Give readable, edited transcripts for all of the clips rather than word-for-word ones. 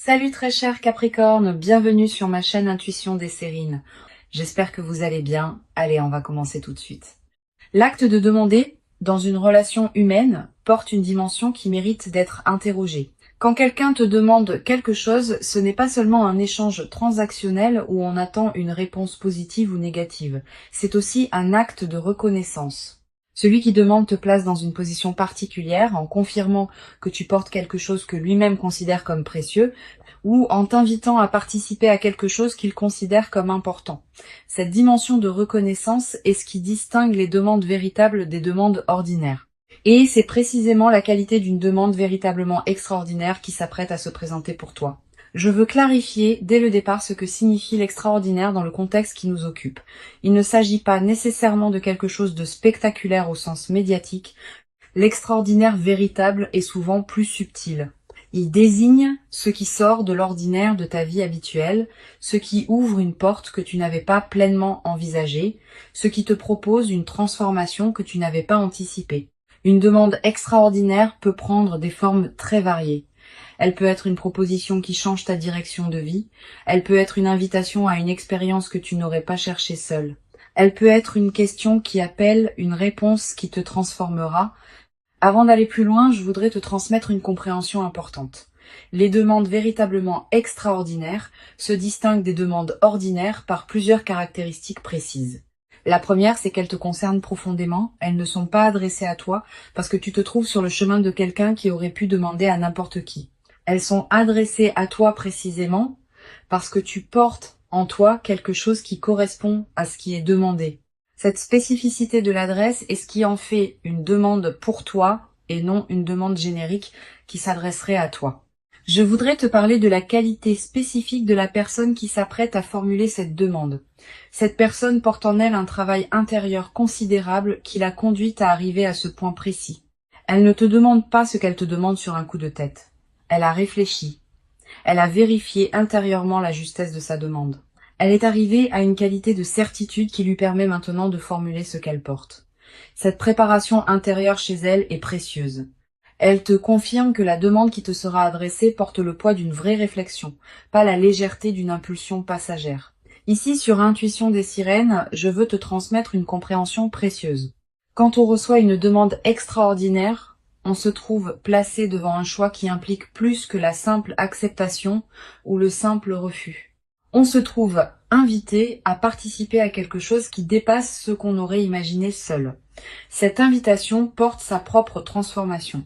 Salut très cher Capricorne, bienvenue sur ma chaîne Intuition des Sérines. J'espère que vous allez bien. Allez, on va commencer tout de suite. L'acte de demander, dans une relation humaine, porte une dimension qui mérite d'être interrogée. Quand quelqu'un te demande quelque chose, ce n'est pas seulement un échange transactionnel où on attend une réponse positive ou négative. C'est aussi un acte de reconnaissance. Celui qui demande te place dans une position particulière en confirmant que tu portes quelque chose que lui-même considère comme précieux ou en t'invitant à participer à quelque chose qu'il considère comme important. Cette dimension de reconnaissance est ce qui distingue les demandes véritables des demandes ordinaires. Et c'est précisément la qualité d'une demande véritablement extraordinaire qui s'apprête à se présenter pour toi. Je veux clarifier dès le départ ce que signifie l'extraordinaire dans le contexte qui nous occupe. Il ne s'agit pas nécessairement de quelque chose de spectaculaire au sens médiatique. L'extraordinaire véritable est souvent plus subtil. Il désigne ce qui sort de l'ordinaire de ta vie habituelle, ce qui ouvre une porte que tu n'avais pas pleinement envisagée, ce qui te propose une transformation que tu n'avais pas anticipée. Une demande extraordinaire peut prendre des formes très variées. Elle peut être une proposition qui change ta direction de vie. Elle peut être une invitation à une expérience que tu n'aurais pas cherchée seule. Elle peut être une question qui appelle une réponse qui te transformera. Avant d'aller plus loin, je voudrais te transmettre une compréhension importante. Les demandes véritablement extraordinaires se distinguent des demandes ordinaires par plusieurs caractéristiques précises. La première, c'est qu'elles te concernent profondément, elles ne sont pas adressées à toi parce que tu te trouves sur le chemin de quelqu'un qui aurait pu demander à n'importe qui. Elles sont adressées à toi précisément parce que tu portes en toi quelque chose qui correspond à ce qui est demandé. Cette spécificité de l'adresse est ce qui en fait une demande pour toi et non une demande générique qui s'adresserait à toi. Je voudrais te parler de la qualité spécifique de la personne qui s'apprête à formuler cette demande. Cette personne porte en elle un travail intérieur considérable qui l'a conduite à arriver à ce point précis. Elle ne te demande pas ce qu'elle te demande sur un coup de tête. Elle a réfléchi. Elle a vérifié intérieurement la justesse de sa demande. Elle est arrivée à une qualité de certitude qui lui permet maintenant de formuler ce qu'elle porte. Cette préparation intérieure chez elle est précieuse. Elle te confirme que la demande qui te sera adressée porte le poids d'une vraie réflexion, pas la légèreté d'une impulsion passagère. Ici, sur Intuition des Sirènes, je veux te transmettre une compréhension précieuse. Quand on reçoit une demande extraordinaire, on se trouve placé devant un choix qui implique plus que la simple acceptation ou le simple refus. On se trouve invité à participer à quelque chose qui dépasse ce qu'on aurait imaginé seul. Cette invitation porte sa propre transformation.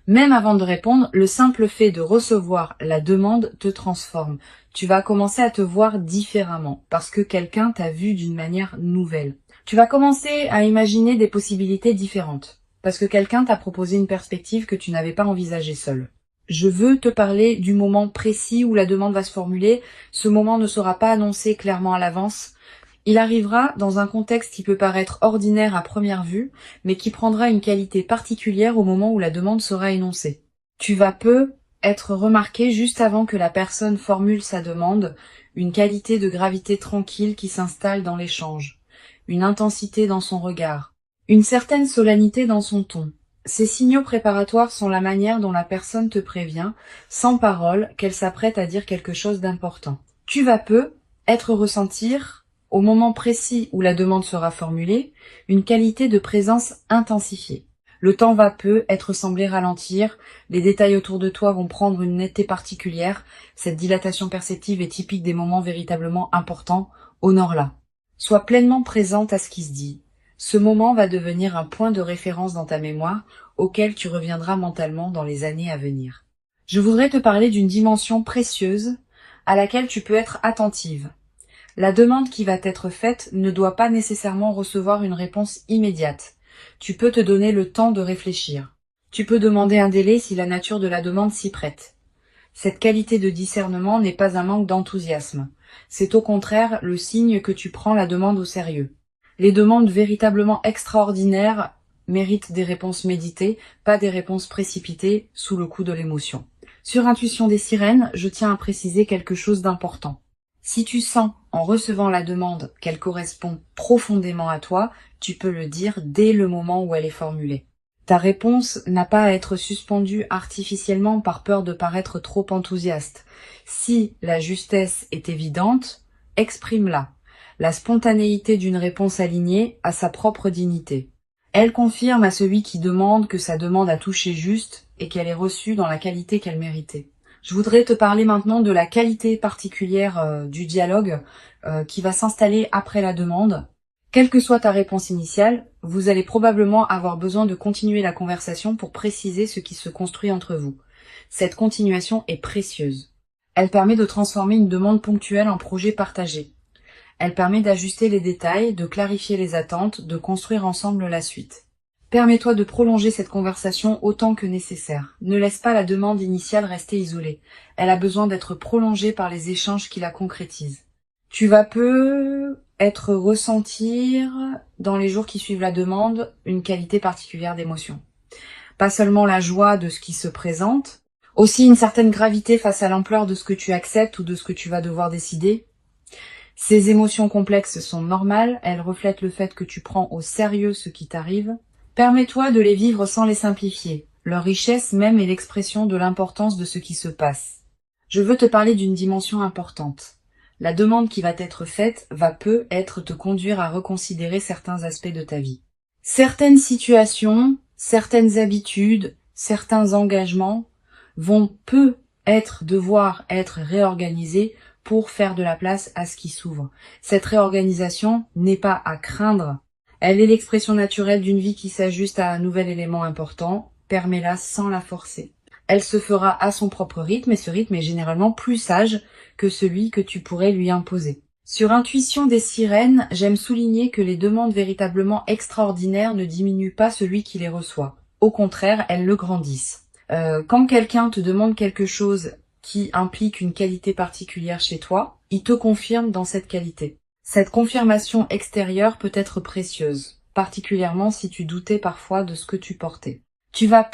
Même avant de répondre, le simple fait de recevoir la demande te transforme. Tu vas commencer à te voir différemment parce que quelqu'un t'a vu d'une manière nouvelle. Tu vas commencer à imaginer des possibilités différentes parce que quelqu'un t'a proposé une perspective que tu n'avais pas envisagée seule. Je veux te parler du moment précis où la demande va se formuler. Ce moment ne sera pas annoncé clairement à l'avance. Il arrivera dans un contexte qui peut paraître ordinaire à première vue, mais qui prendra une qualité particulière au moment où la demande sera énoncée. Tu vas peu être remarqué juste avant que la personne formule sa demande, une qualité de gravité tranquille qui s'installe dans l'échange, une intensité dans son regard, une certaine solennité dans son ton. Ces signaux préparatoires sont la manière dont la personne te prévient, sans parole, qu'elle s'apprête à dire quelque chose d'important. Tu vas peu ressentir, au moment précis où la demande sera formulée, une qualité de présence intensifiée. Le temps va peu être semblé ralentir, les détails autour de toi vont prendre une netteté particulière, cette dilatation perceptive est typique des moments véritablement importants, honore-la. Sois pleinement présente à ce qui se dit. Ce moment va devenir un point de référence dans ta mémoire, auquel tu reviendras mentalement dans les années à venir. Je voudrais te parler d'une dimension précieuse à laquelle tu peux être attentive. La demande qui va t'être faite ne doit pas nécessairement recevoir une réponse immédiate. Tu peux te donner le temps de réfléchir. Tu peux demander un délai si la nature de la demande s'y prête. Cette qualité de discernement n'est pas un manque d'enthousiasme. C'est au contraire le signe que tu prends la demande au sérieux. Les demandes véritablement extraordinaires méritent des réponses méditées, pas des réponses précipitées sous le coup de l'émotion. Sur Intuition des Sirènes, je tiens à préciser quelque chose d'important. Si tu sens, en recevant la demande, qu'elle correspond profondément à toi, tu peux le dire dès le moment où elle est formulée. Ta réponse n'a pas à être suspendue artificiellement par peur de paraître trop enthousiaste. Si la justesse est évidente, exprime-la. La spontanéité d'une réponse alignée a sa propre dignité. Elle confirme à celui qui demande que sa demande a touché juste et qu'elle est reçue dans la qualité qu'elle méritait. Je voudrais te parler maintenant de la qualité particulière du dialogue qui va s'installer après la demande. Quelle que soit ta réponse initiale, vous allez probablement avoir besoin de continuer la conversation pour préciser ce qui se construit entre vous. Cette continuation est précieuse. Elle permet de transformer une demande ponctuelle en projet partagé. Elle permet d'ajuster les détails, de clarifier les attentes, de construire ensemble la suite. Permets-toi de prolonger cette conversation autant que nécessaire. Ne laisse pas la demande initiale rester isolée. Elle a besoin d'être prolongée par les échanges qui la concrétisent. Tu vas ressentir, dans les jours qui suivent la demande, une qualité particulière d'émotion. Pas seulement la joie de ce qui se présente, aussi une certaine gravité face à l'ampleur de ce que tu acceptes ou de ce que tu vas devoir décider. Ces émotions complexes sont normales, elles reflètent le fait que tu prends au sérieux ce qui t'arrive. Permets-toi de les vivre sans les simplifier. Leur richesse même est l'expression de l'importance de ce qui se passe. Je veux te parler d'une dimension importante. La demande qui va t'être faite va peut-être te conduire à reconsidérer certains aspects de ta vie. Certaines situations, certaines habitudes, certains engagements vont devoir être réorganisés pour faire de la place à ce qui s'ouvre. Cette réorganisation n'est pas à craindre. Elle est l'expression naturelle d'une vie qui s'ajuste à un nouvel élément important. Permets-la sans la forcer. Elle se fera à son propre rythme et ce rythme est généralement plus sage que celui que tu pourrais lui imposer. Sur Intuition des sirènes, j'aime souligner que les demandes véritablement extraordinaires ne diminuent pas celui qui les reçoit. Au contraire, elles le grandissent. Quand quelqu'un te demande quelque chose qui implique une qualité particulière chez toi, il te confirme dans cette qualité. Cette confirmation extérieure peut être précieuse, particulièrement si tu doutais parfois de ce que tu portais. Tu vas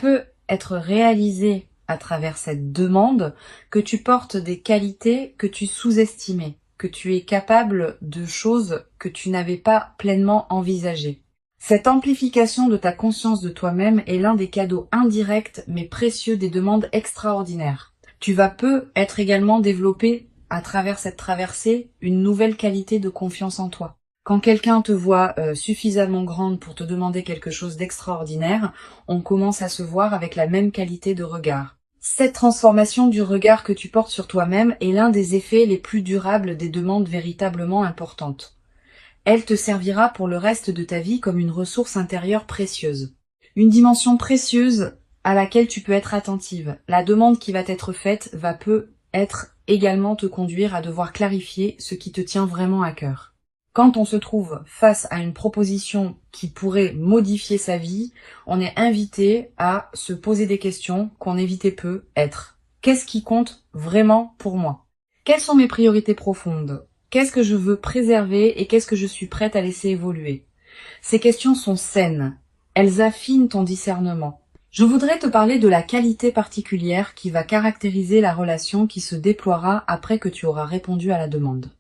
être réalisé à travers cette demande que tu portes des qualités que tu sous-estimais, que tu es capable de choses que tu n'avais pas pleinement envisagées. Cette amplification de ta conscience de toi-même est l'un des cadeaux indirects mais précieux des demandes extraordinaires. Tu vas être également développé à travers cette traversée une nouvelle qualité de confiance en toi. Quand quelqu'un te voit suffisamment grande pour te demander quelque chose d'extraordinaire, on commence à se voir avec la même qualité de regard. Cette transformation du regard que tu portes sur toi-même est l'un des effets les plus durables des demandes véritablement importantes. Elle te servira pour le reste de ta vie comme une ressource intérieure précieuse. Une dimension précieuse à laquelle tu peux être attentive. La demande qui va t'être faite va peut-être également te conduire à devoir clarifier ce qui te tient vraiment à cœur. Quand on se trouve face à une proposition qui pourrait modifier sa vie, on est invité à se poser des questions qu'on évitait être. Qu'est-ce qui compte vraiment pour moi? Quelles sont mes priorités profondes? Qu'est-ce que je veux préserver et qu'est-ce que je suis prête à laisser évoluer? Ces questions sont saines. Elles affinent ton discernement. Je voudrais te parler de la qualité particulière qui va caractériser la relation qui se déploiera après que tu auras répondu à la demande.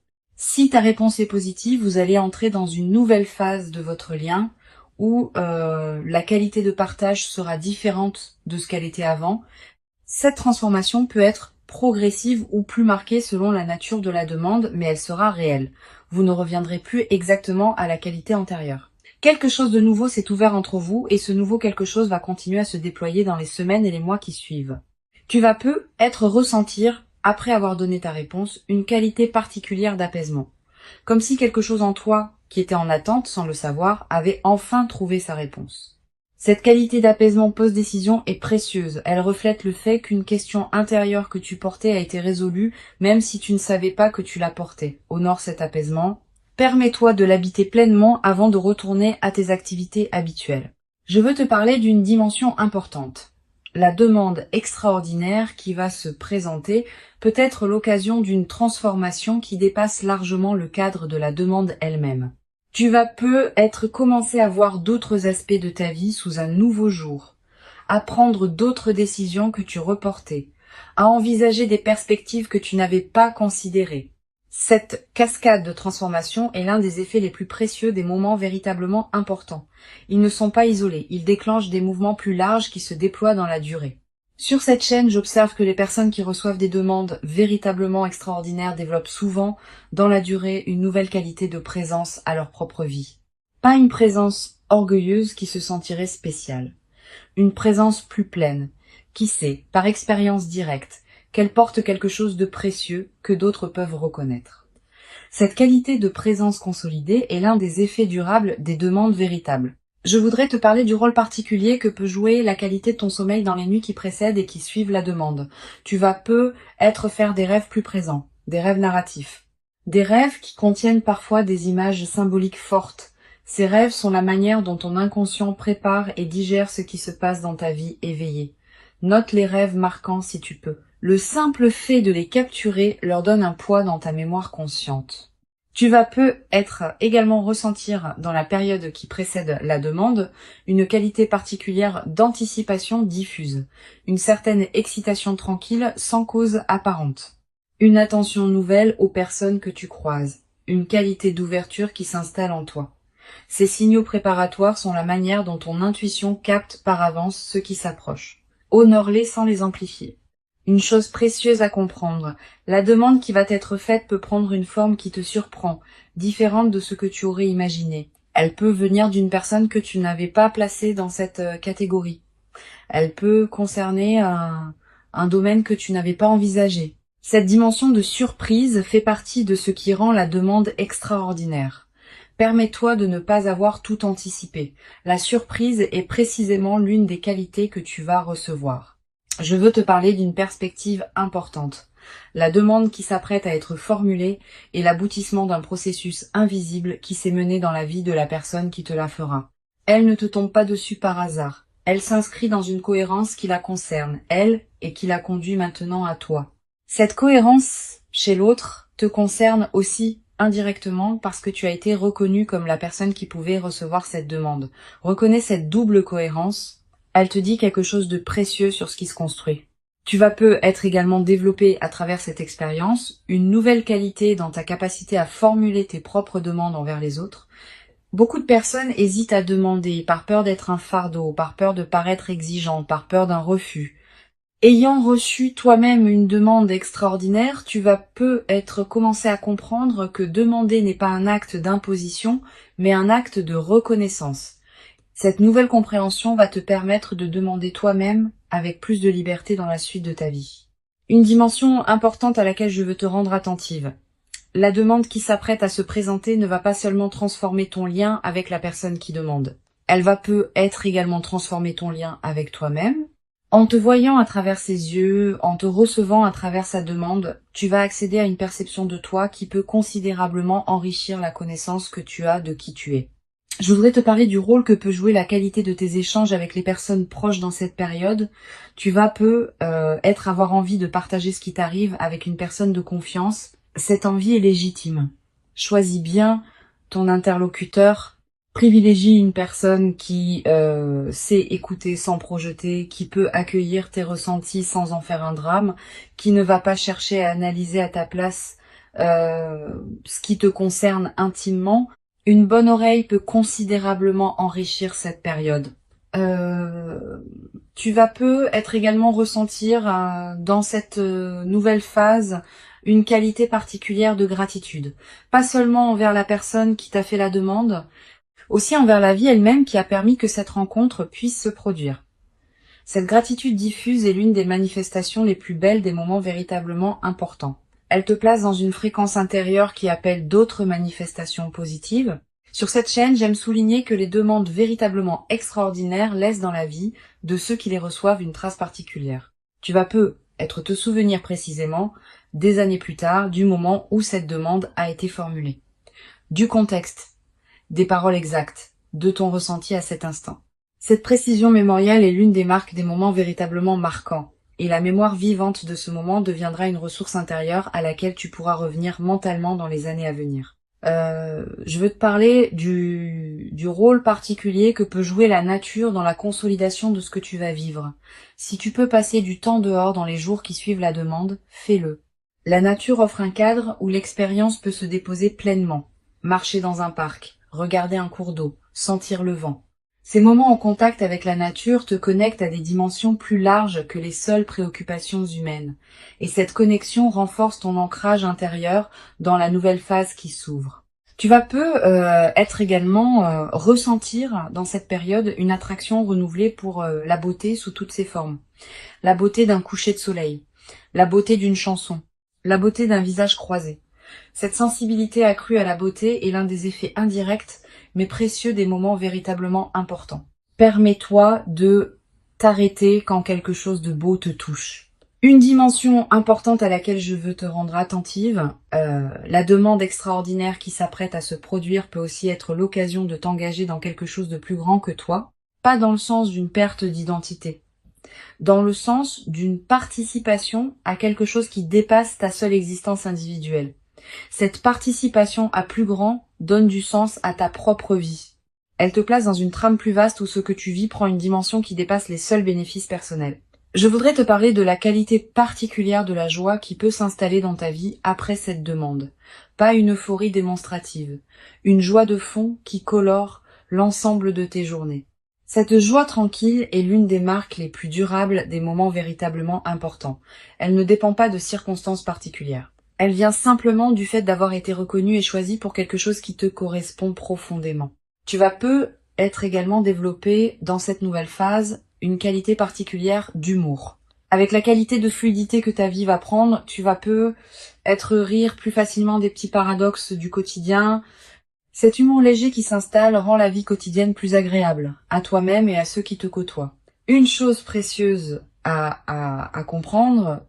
Si ta réponse est positive, vous allez entrer dans une nouvelle phase de votre lien où la qualité de partage sera différente de ce qu'elle était avant. Cette transformation peut être progressive ou plus marquée selon la nature de la demande, mais elle sera réelle. Vous ne reviendrez plus exactement à la qualité antérieure. Quelque chose de nouveau s'est ouvert entre vous et ce nouveau quelque chose va continuer à se déployer dans les semaines et les mois qui suivent. Tu vas ressentir, après avoir donné ta réponse, une qualité particulière d'apaisement. Comme si quelque chose en toi, qui était en attente sans le savoir, avait enfin trouvé sa réponse. Cette qualité d'apaisement post-décision est précieuse. Elle reflète le fait qu'une question intérieure que tu portais a été résolue, même si tu ne savais pas que tu la portais. Honore cet apaisement. Permets-toi de l'habiter pleinement avant de retourner à tes activités habituelles. Je veux te parler d'une dimension importante. La demande extraordinaire qui va se présenter peut être l'occasion d'une transformation qui dépasse largement le cadre de la demande elle-même. Tu vas commencer à voir d'autres aspects de ta vie sous un nouveau jour, à prendre d'autres décisions que tu reportais, à envisager des perspectives que tu n'avais pas considérées. Cette cascade de transformation est l'un des effets les plus précieux des moments véritablement importants. Ils ne sont pas isolés, ils déclenchent des mouvements plus larges qui se déploient dans la durée. Sur cette chaîne, j'observe que les personnes qui reçoivent des demandes véritablement extraordinaires développent souvent, dans la durée, une nouvelle qualité de présence à leur propre vie. Pas une présence orgueilleuse qui se sentirait spéciale. Une présence plus pleine, qui sait, par expérience directe, qu'elle porte quelque chose de précieux que d'autres peuvent reconnaître. Cette qualité de présence consolidée est l'un des effets durables des demandes véritables. Je voudrais te parler du rôle particulier que peut jouer la qualité de ton sommeil dans les nuits qui précèdent et qui suivent la demande. Tu vas faire des rêves plus présents, des rêves narratifs. Des rêves qui contiennent parfois des images symboliques fortes. Ces rêves sont la manière dont ton inconscient prépare et digère ce qui se passe dans ta vie éveillée. Note les rêves marquants si tu peux. Le simple fait de les capturer leur donne un poids dans ta mémoire consciente. Tu vas également ressentir dans la période qui précède la demande une qualité particulière d'anticipation diffuse, une certaine excitation tranquille sans cause apparente, une attention nouvelle aux personnes que tu croises, une qualité d'ouverture qui s'installe en toi. Ces signaux préparatoires sont la manière dont ton intuition capte par avance ce qui s'approche. Honore-les sans les amplifier. Une chose précieuse à comprendre, la demande qui va t'être faite peut prendre une forme qui te surprend, différente de ce que tu aurais imaginé. Elle peut venir d'une personne que tu n'avais pas placée dans cette catégorie. Elle peut concerner un domaine que tu n'avais pas envisagé. Cette dimension de surprise fait partie de ce qui rend la demande extraordinaire. Permets-toi de ne pas avoir tout anticipé. La surprise est précisément l'une des qualités que tu vas recevoir. Je veux te parler d'une perspective importante. La demande qui s'apprête à être formulée est l'aboutissement d'un processus invisible qui s'est mené dans la vie de la personne qui te la fera. Elle ne te tombe pas dessus par hasard. Elle s'inscrit dans une cohérence qui la concerne, elle, et qui la conduit maintenant à toi. Cette cohérence chez l'autre te concerne aussi indirectement parce que tu as été reconnu comme la personne qui pouvait recevoir cette demande. Reconnais cette double cohérence. Elle te dit quelque chose de précieux sur ce qui se construit. Tu vas être également développé à travers cette expérience une nouvelle qualité dans ta capacité à formuler tes propres demandes envers les autres. Beaucoup de personnes hésitent à demander par peur d'être un fardeau, par peur de paraître exigeant, par peur d'un refus. Ayant reçu toi-même une demande extraordinaire, tu vas commencer à comprendre que demander n'est pas un acte d'imposition, mais un acte de reconnaissance. Cette nouvelle compréhension va te permettre de demander toi-même avec plus de liberté dans la suite de ta vie. Une dimension importante à laquelle je veux te rendre attentive. La demande qui s'apprête à se présenter ne va pas seulement transformer ton lien avec la personne qui demande. Elle va être également transformer ton lien avec toi-même. En te voyant à travers ses yeux, en te recevant à travers sa demande, tu vas accéder à une perception de toi qui peut considérablement enrichir la connaissance que tu as de qui tu es. Je voudrais te parler du rôle que peut jouer la qualité de tes échanges avec les personnes proches dans cette période. Tu vas avoir envie de partager ce qui t'arrive avec une personne de confiance. Cette envie est légitime. Choisis bien ton interlocuteur. Privilégie une personne qui sait écouter sans projeter, qui peut accueillir tes ressentis sans en faire un drame, qui ne va pas chercher à analyser à ta place ce qui te concerne intimement. Une bonne oreille peut considérablement enrichir cette période. Tu vas être également ressentir dans cette nouvelle phase une qualité particulière de gratitude. Pas seulement envers la personne qui t'a fait la demande, aussi envers la vie elle-même qui a permis que cette rencontre puisse se produire. Cette gratitude diffuse est l'une des manifestations les plus belles des moments véritablement importants. Elle te place dans une fréquence intérieure qui appelle d'autres manifestations positives. Sur cette chaîne, j'aime souligner que les demandes véritablement extraordinaires laissent dans la vie de ceux qui les reçoivent une trace particulière. Tu vas te souvenir précisément, des années plus tard, du moment où cette demande a été formulée. Du contexte, des paroles exactes, de ton ressenti à cet instant. Cette précision mémorielle est l'une des marques des moments véritablement marquants. Et la mémoire vivante de ce moment deviendra une ressource intérieure à laquelle tu pourras revenir mentalement dans les années à venir. Je veux te parler du rôle particulier que peut jouer la nature dans la consolidation de ce que tu vas vivre. Si tu peux passer du temps dehors dans les jours qui suivent la demande, fais-le. La nature offre un cadre où l'expérience peut se déposer pleinement. Marcher dans un parc, regarder un cours d'eau, sentir le vent. Ces moments en contact avec la nature te connectent à des dimensions plus larges que les seules préoccupations humaines. Et cette connexion renforce ton ancrage intérieur dans la nouvelle phase qui s'ouvre. Tu vas être également ressentir dans cette période une attraction renouvelée pour la beauté sous toutes ses formes. La beauté d'un coucher de soleil, la beauté d'une chanson, la beauté d'un visage croisé. Cette sensibilité accrue à la beauté est l'un des effets indirects mais précieux des moments véritablement importants. Permets-toi de t'arrêter quand quelque chose de beau te touche. Une dimension importante à laquelle je veux te rendre attentive, la demande extraordinaire qui s'apprête à se produire peut aussi être l'occasion de t'engager dans quelque chose de plus grand que toi, pas dans le sens d'une perte d'identité, dans le sens d'une participation à quelque chose qui dépasse ta seule existence individuelle. Cette participation à plus grand donne du sens à ta propre vie. Elle te place dans une trame plus vaste où ce que tu vis prend une dimension qui dépasse les seuls bénéfices personnels. Je voudrais te parler de la qualité particulière de la joie qui peut s'installer dans ta vie après cette demande. Pas une euphorie démonstrative, une joie de fond qui colore l'ensemble de tes journées. Cette joie tranquille est l'une des marques les plus durables des moments véritablement importants. Elle ne dépend pas de circonstances particulières. Elle vient simplement du fait d'avoir été reconnue et choisie pour quelque chose qui te correspond profondément. Tu vas être également développé dans cette nouvelle phase une qualité particulière d'humour. Avec la qualité de fluidité que ta vie va prendre, tu vas être rire plus facilement des petits paradoxes du quotidien. Cet humour léger qui s'installe rend la vie quotidienne plus agréable, à toi-même et à ceux qui te côtoient. Une chose précieuse à comprendre,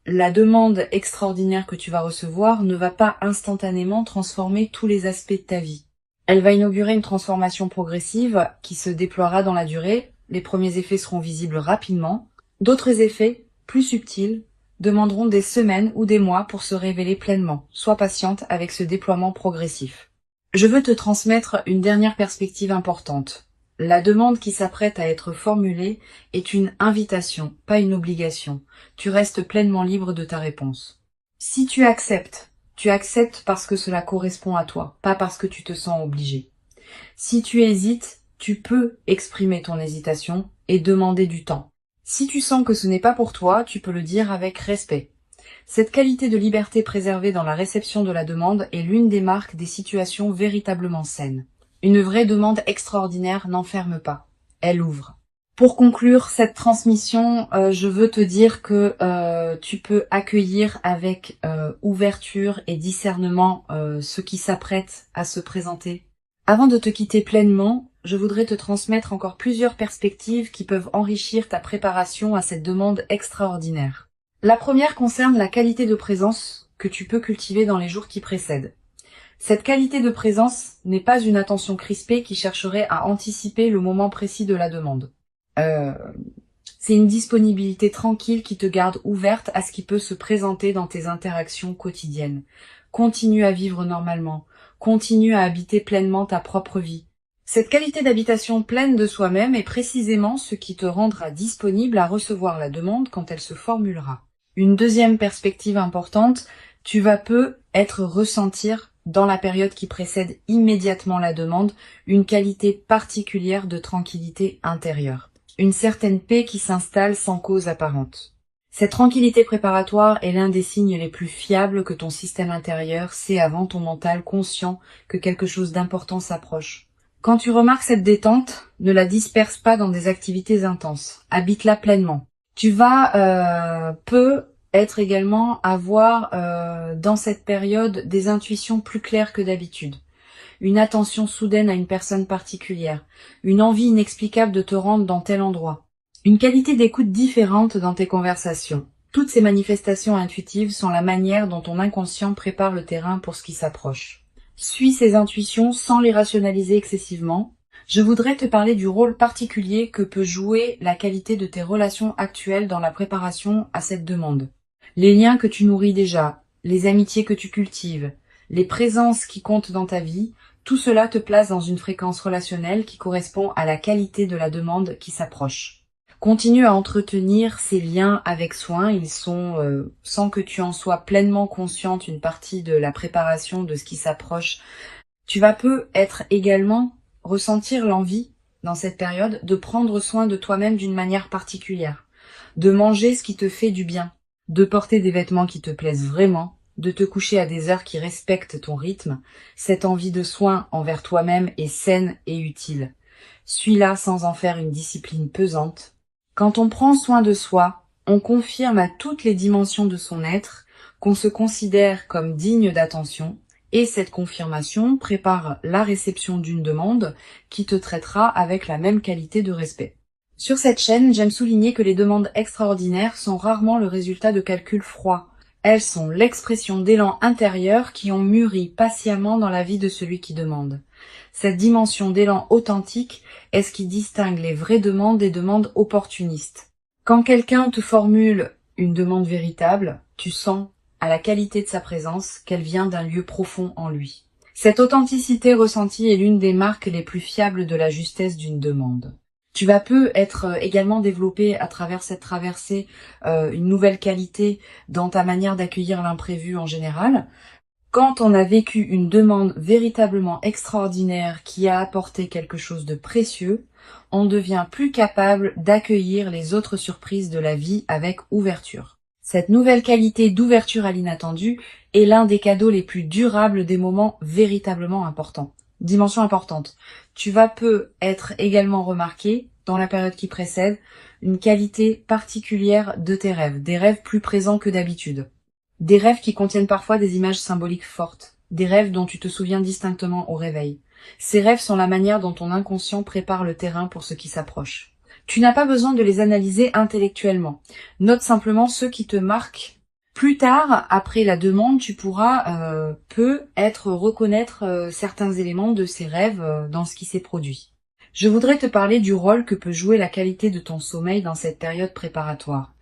la demande extraordinaire que tu vas recevoir ne va pas instantanément transformer tous les aspects de ta vie. Elle va inaugurer une transformation progressive qui se déploiera dans la durée. Les premiers effets seront visibles rapidement. D'autres effets, plus subtils, demanderont des semaines ou des mois pour se révéler pleinement. Sois patiente avec ce déploiement progressif. Je veux te transmettre une dernière perspective importante. La demande qui s'apprête à être formulée est une invitation, pas une obligation. Tu restes pleinement libre de ta réponse. Si tu acceptes parce que cela correspond à toi, pas parce que tu te sens obligé. Si tu hésites, tu peux exprimer ton hésitation et demander du temps. Si tu sens que ce n'est pas pour toi, tu peux le dire avec respect. Cette qualité de liberté préservée dans la réception de la demande est l'une des marques des situations véritablement saines. Une vraie demande extraordinaire n'enferme pas, elle ouvre. Pour conclure cette transmission, je veux te dire que tu peux accueillir avec ouverture et discernement ce qui s'apprête à se présenter. Avant de te quitter pleinement, je voudrais te transmettre encore plusieurs perspectives qui peuvent enrichir ta préparation à cette demande extraordinaire. La première concerne la qualité de présence que tu peux cultiver dans les jours qui précèdent. Cette qualité de présence n'est pas une attention crispée qui chercherait à anticiper le moment précis de la demande. C'est une disponibilité tranquille qui te garde ouverte à ce qui peut se présenter dans tes interactions quotidiennes. Continue à vivre normalement. Continue à habiter pleinement ta propre vie. Cette qualité d'habitation pleine de soi-même est précisément ce qui te rendra disponible à recevoir la demande quand elle se formulera. Une deuxième perspective importante, tu vas être ressentir dans la période qui précède immédiatement la demande une qualité particulière de tranquillité intérieure. Une certaine paix qui s'installe sans cause apparente. Cette tranquillité préparatoire est l'un des signes les plus fiables que ton système intérieur sait avant ton mental conscient que quelque chose d'important s'approche. Quand tu remarques cette détente, ne la disperse pas dans des activités intenses. Habite-la pleinement. Tu vas être également avoir dans cette période des intuitions plus claires que d'habitude. Une attention soudaine à une personne particulière, une envie inexplicable de te rendre dans tel endroit, une qualité d'écoute différente dans tes conversations. Toutes ces manifestations intuitives sont la manière dont ton inconscient prépare le terrain pour ce qui s'approche. Suis ces intuitions sans les rationaliser excessivement. Je voudrais te parler du rôle particulier que peut jouer la qualité de tes relations actuelles dans la préparation à cette demande. Les liens que tu nourris déjà, les amitiés que tu cultives, les présences qui comptent dans ta vie, tout cela te place dans une fréquence relationnelle qui correspond à la qualité de la demande qui s'approche. Continue à entretenir ces liens avec soin, ils sont, sans que tu en sois pleinement consciente, une partie de la préparation de ce qui s'approche. Tu vas peut-être également ressentir l'envie, dans cette période, de prendre soin de toi-même d'une manière particulière, de manger ce qui te fait du bien, de porter des vêtements qui te plaisent vraiment, de te coucher à des heures qui respectent ton rythme. Cette envie de soin envers toi-même est saine et utile. Suis-la sans en faire une discipline pesante. Quand on prend soin de soi, on confirme à toutes les dimensions de son être qu'on se considère comme digne d'attention, et cette confirmation prépare la réception d'une demande qui te traitera avec la même qualité de respect. Sur cette chaîne, j'aime souligner que les demandes extraordinaires sont rarement le résultat de calculs froids. Elles sont l'expression d'élans intérieurs qui ont mûri patiemment dans la vie de celui qui demande. Cette dimension d'élan authentique est ce qui distingue les vraies demandes des demandes opportunistes. Quand quelqu'un te formule une demande véritable, tu sens à la qualité de sa présence qu'elle vient d'un lieu profond en lui. Cette authenticité ressentie est l'une des marques les plus fiables de la justesse d'une demande. Tu vas être également développer à travers cette traversée une nouvelle qualité dans ta manière d'accueillir l'imprévu en général. Quand on a vécu une demande véritablement extraordinaire qui a apporté quelque chose de précieux, on devient plus capable d'accueillir les autres surprises de la vie avec ouverture. Cette nouvelle qualité d'ouverture à l'inattendu est l'un des cadeaux les plus durables des moments véritablement importants. Dimension importante. Tu vas être également remarqué, dans la période qui précède, une qualité particulière de tes rêves, des rêves plus présents que d'habitude. Des rêves qui contiennent parfois des images symboliques fortes, des rêves dont tu te souviens distinctement au réveil. Ces rêves sont la manière dont ton inconscient prépare le terrain pour ce qui s'approche. Tu n'as pas besoin de les analyser intellectuellement. Note simplement ceux qui te marquent. Plus tard, après la demande, tu pourras reconnaître certains éléments de ces rêves dans ce qui s'est produit. Je voudrais te parler du rôle que peut jouer la qualité de ton sommeil dans cette période préparatoire.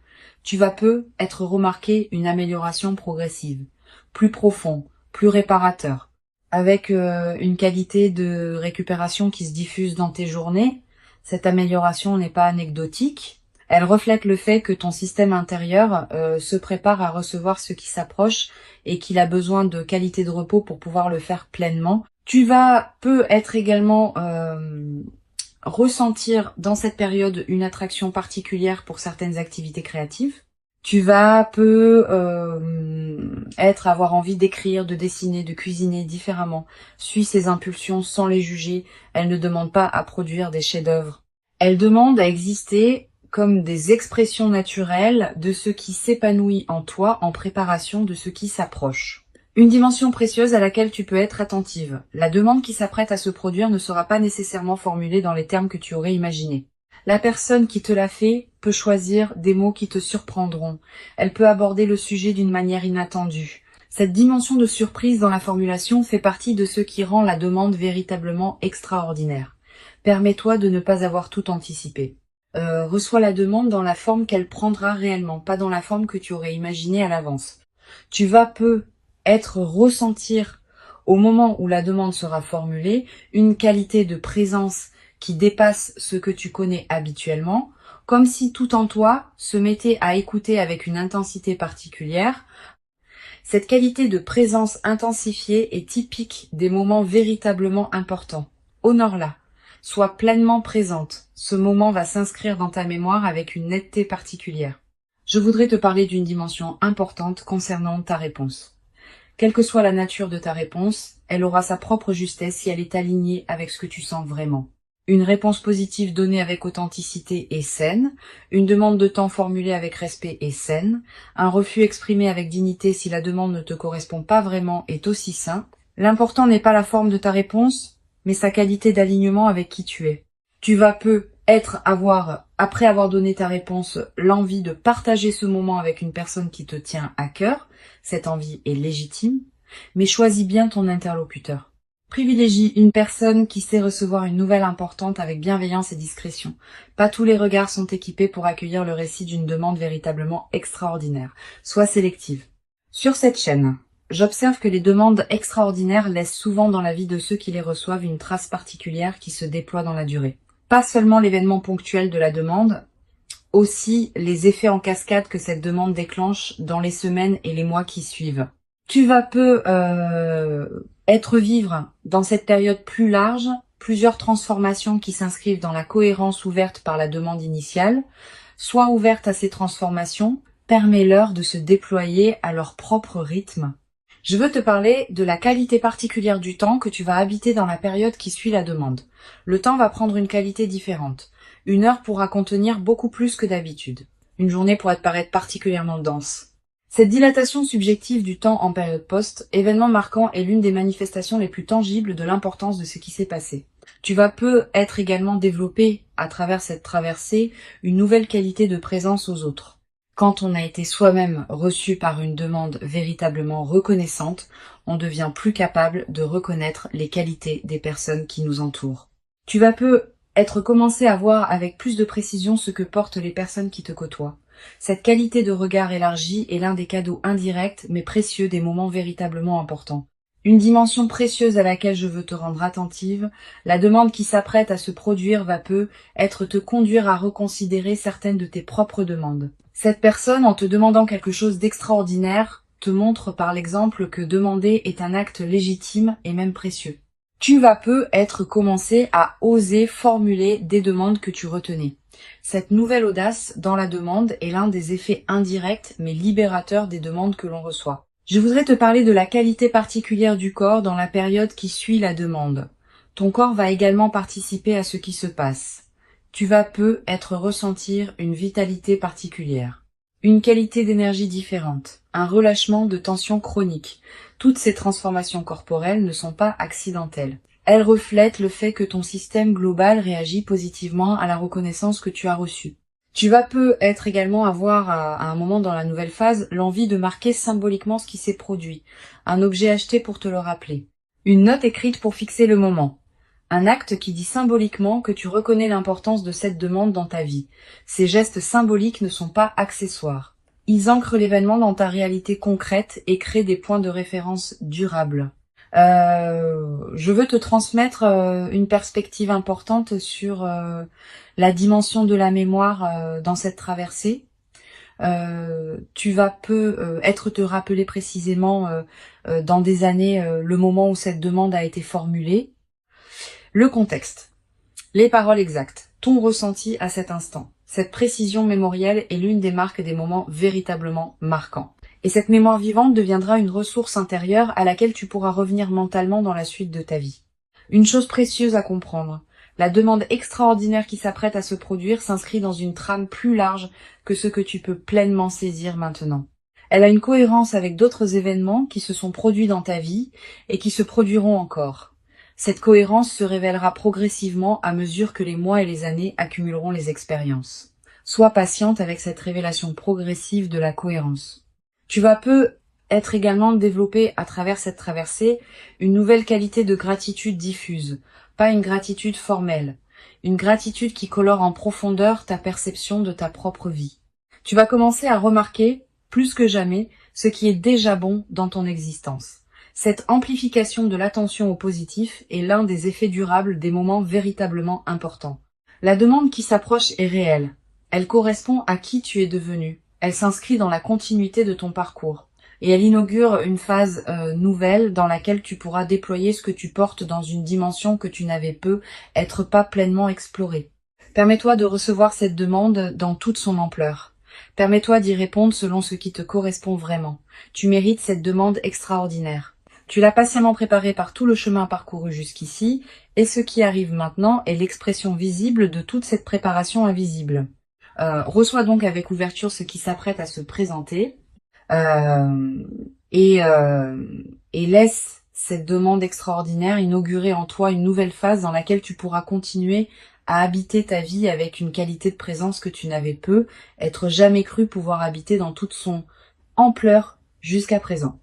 Tu vas être remarqué une amélioration progressive, plus profond, plus réparateur, avec une qualité de récupération qui se diffuse dans tes journées. Cette amélioration n'est pas anecdotique, elle reflète le fait que ton système intérieur se prépare à recevoir ce qui s'approche et qu'il a besoin de qualité de repos pour pouvoir le faire pleinement. Tu vas être également ressentir dans cette période une attraction particulière pour certaines activités créatives. Tu vas avoir envie d'écrire, de dessiner, de cuisiner différemment. Suis ces impulsions sans les juger. Elles ne demandent pas à produire des chefs-d'œuvre. Elles demandent à exister comme des expressions naturelles de ce qui s'épanouit en toi en préparation de ce qui s'approche. Une dimension précieuse à laquelle tu peux être attentive. La demande qui s'apprête à se produire ne sera pas nécessairement formulée dans les termes que tu aurais imaginés. La personne qui te l'a fait peut choisir des mots qui te surprendront. Elle peut aborder le sujet d'une manière inattendue. Cette dimension de surprise dans la formulation fait partie de ce qui rend la demande véritablement extraordinaire. Permets-toi de ne pas avoir tout anticipé. Reçois la demande dans la forme qu'elle prendra réellement, pas dans la forme que tu aurais imaginée à l'avance. Tu vas ressentir au moment où la demande sera formulée une qualité de présence qui dépasse ce que tu connais habituellement, comme si tout en toi se mettait à écouter avec une intensité particulière. Cette qualité de présence intensifiée est typique des moments véritablement importants. Honore-la. Sois pleinement présente. Ce moment va s'inscrire dans ta mémoire avec une netteté particulière. Je voudrais te parler d'une dimension importante concernant ta réponse. Quelle que soit la nature de ta réponse, elle aura sa propre justesse si elle est alignée avec ce que tu sens vraiment. Une réponse positive donnée avec authenticité est saine, une demande de temps formulée avec respect est saine, un refus exprimé avec dignité si la demande ne te correspond pas vraiment est aussi sain. L'important n'est pas la forme de ta réponse, mais sa qualité d'alignement avec qui tu es. Tu vas après avoir donné ta réponse, l'envie de partager ce moment avec une personne qui te tient à cœur. Cette envie est légitime, mais choisis bien ton interlocuteur. Privilégie une personne qui sait recevoir une nouvelle importante avec bienveillance et discrétion. Pas tous les regards sont équipés pour accueillir le récit d'une demande véritablement extraordinaire. Sois sélective. Sur cette chaîne, j'observe que les demandes extraordinaires laissent souvent dans la vie de ceux qui les reçoivent une trace particulière qui se déploie dans la durée. Pas seulement l'événement ponctuel de la demande, aussi les effets en cascade que cette demande déclenche dans les semaines et les mois qui suivent. Tu vas peu être vivre dans cette période plus large plusieurs transformations qui s'inscrivent dans la cohérence ouverte par la demande initiale. Sois ouverte à ces transformations, permets-leur de se déployer à leur propre rythme. Je veux te parler de la qualité particulière du temps que tu vas habiter dans la période qui suit la demande. Le temps va prendre une qualité différente. Une heure pourra contenir beaucoup plus que d'habitude. Une journée pourra te paraître particulièrement dense. Cette dilatation subjective du temps en période post, événement marquant, est l'une des manifestations les plus tangibles de l'importance de ce qui s'est passé. Tu vas peu être également développé, à travers cette traversée, une nouvelle qualité de présence aux autres. Quand on a été soi-même reçu par une demande véritablement reconnaissante, on devient plus capable de reconnaître les qualités des personnes qui nous entourent. Tu vas peu être commencé à voir avec plus de précision ce que portent les personnes qui te côtoient. Cette qualité de regard élargi est l'un des cadeaux indirects mais précieux des moments véritablement importants. Une dimension précieuse à laquelle je veux te rendre attentive, la demande qui s'apprête à se produire va peu être te conduire à reconsidérer certaines de tes propres demandes. Cette personne, en te demandant quelque chose d'extraordinaire, te montre par l'exemple que demander est un acte légitime et même précieux. Tu vas peu être commencé à oser formuler des demandes que tu retenais. Cette nouvelle audace dans la demande est l'un des effets indirects mais libérateurs des demandes que l'on reçoit. Je voudrais te parler de la qualité particulière du corps dans la période qui suit la demande. Ton corps va également participer à ce qui se passe. Tu vas peu être ressentir une vitalité particulière, une qualité d'énergie différente, un relâchement de tension chronique. Toutes ces transformations corporelles ne sont pas accidentelles. Elles reflètent le fait que ton système global réagit positivement à la reconnaissance que tu as reçue. Tu vas peu être également avoir à un moment dans la nouvelle phase l'envie de marquer symboliquement ce qui s'est produit, un objet acheté pour te le rappeler, une note écrite pour fixer le moment. Un acte qui dit symboliquement que tu reconnais l'importance de cette demande dans ta vie. Ces gestes symboliques ne sont pas accessoires. Ils ancrent l'événement dans ta réalité concrète et créent des points de référence durables. Je veux te transmettre une perspective importante sur la dimension de la mémoire dans cette traversée. Tu vas peu être te rappeler précisément dans des années le moment où cette demande a été formulée. Le contexte, les paroles exactes, ton ressenti à cet instant. Cette précision mémorielle est l'une des marques des moments véritablement marquants. Et cette mémoire vivante deviendra une ressource intérieure à laquelle tu pourras revenir mentalement dans la suite de ta vie. Une chose précieuse à comprendre, la demande extraordinaire qui s'apprête à se produire s'inscrit dans une trame plus large que ce que tu peux pleinement saisir maintenant. Elle a une cohérence avec d'autres événements qui se sont produits dans ta vie et qui se produiront encore. Cette cohérence se révélera progressivement à mesure que les mois et les années accumuleront les expériences. Sois patiente avec cette révélation progressive de la cohérence. Tu vas peu être également développé à travers cette traversée une nouvelle qualité de gratitude diffuse, pas une gratitude formelle, une gratitude qui colore en profondeur ta perception de ta propre vie. Tu vas commencer à remarquer, plus que jamais, ce qui est déjà bon dans ton existence. Cette amplification de l'attention au positif est l'un des effets durables des moments véritablement importants. La demande qui s'approche est réelle. Elle correspond à qui tu es devenu. Elle s'inscrit dans la continuité de ton parcours. Et elle inaugure une phase nouvelle dans laquelle tu pourras déployer ce que tu portes dans une dimension que tu n'avais peu être pas pleinement explorée. Permets-toi de recevoir cette demande dans toute son ampleur. Permets-toi d'y répondre selon ce qui te correspond vraiment. Tu mérites cette demande extraordinaire. Tu l'as patiemment préparée par tout le chemin parcouru jusqu'ici, et ce qui arrive maintenant est l'expression visible de toute cette préparation invisible. Reçois donc avec ouverture ce qui s'apprête à se présenter, et laisse cette demande extraordinaire inaugurer en toi une nouvelle phase dans laquelle tu pourras continuer à habiter ta vie avec une qualité de présence que tu n'avais peu, être jamais cru pouvoir habiter dans toute son ampleur jusqu'à présent.